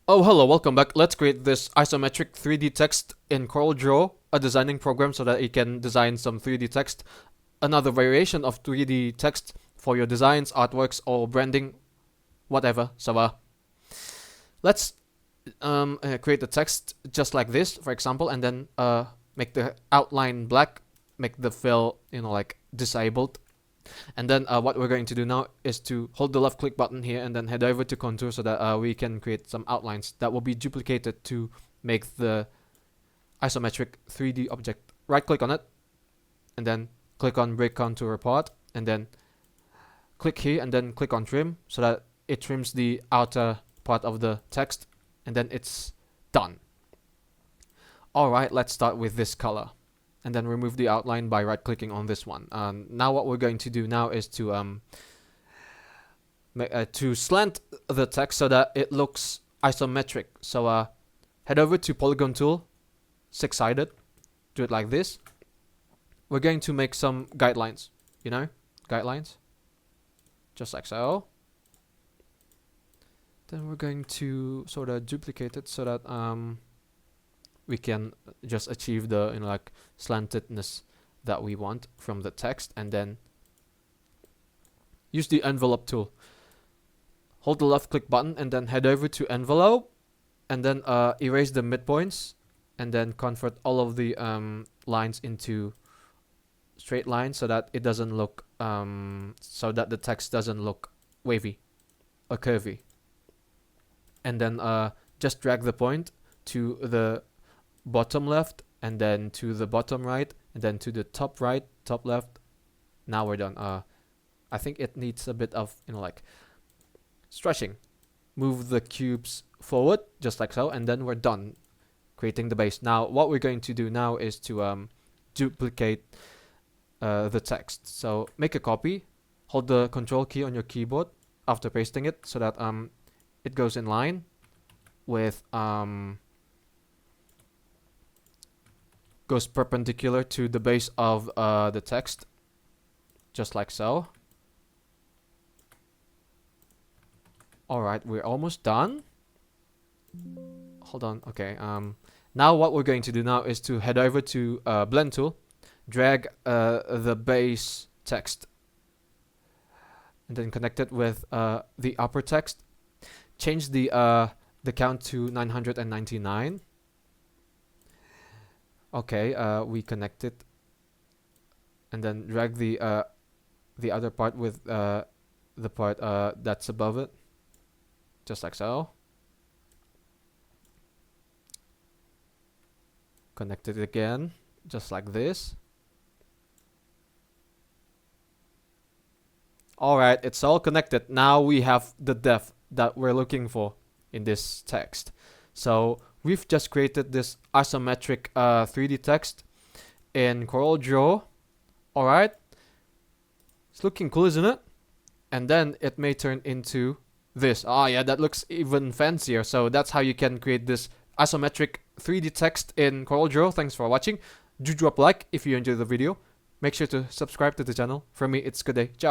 Oh, hello, welcome back. Let's create this isometric 3D text in CorelDraw, a designing program so that you can design some 3D text, another variation of 3D text for your designs, artworks, or branding, whatever. So let's create the text just like this, for example, and then make the outline black, make the fill, like disabled. And then what we're going to do now is to hold the left click button here and then head over to contour so that we can create some outlines that will be duplicated to make the isometric 3D object. Right click on it and then click on break contour apart and then click here and then click on trim so that it trims the outer part of the text and then it's done. Alright, let's start with this color. And then remove the outline by right clicking on this one. Now what we're going to do now is to slant the text so that it looks isometric. So head over to polygon tool, 6-sided, do it like this. We're going to make some guidelines, guidelines, just like so. Then we're going to sort of duplicate it so that we can just achieve the slantedness that we want from the text, and then use the envelope tool. Hold the left click button and then head over to envelope and then erase the midpoints and then convert all of the lines into straight lines so that it doesn't look so that the text doesn't look wavy or curvy. And then just drag the point to the bottom left and then to the bottom right and then to the top right, top left. Now we're done. I think it needs a bit of stretching. Move the cubes forward just like so, and then we're done creating the base. Now what we're going to do now is to duplicate the text. So make a copy, hold the control key on your keyboard after pasting it so that it goes in line with goes perpendicular to the base of the text, just like so. Alright, we're almost done. Hold on, okay. Now what we're going to do now is to head over to blend tool, drag the base text, and then connect it with the upper text. Change the count to 999. Okay, we connect it, and then drag the other part with the part that's above it, just like so. Connect it again, just like this. Alright, it's all connected. Now we have the depth that we're looking for in this text. So we've just created this isometric 3D text in CorelDraw. Alright, it's looking cool, isn't it? And then it may turn into this. Oh yeah, that looks even fancier. So that's how you can create this isometric 3D text in CorelDraw. Thanks for watching. Do drop a like if you enjoyed the video. Make sure to subscribe to the channel. For me, it's good day. Ciao.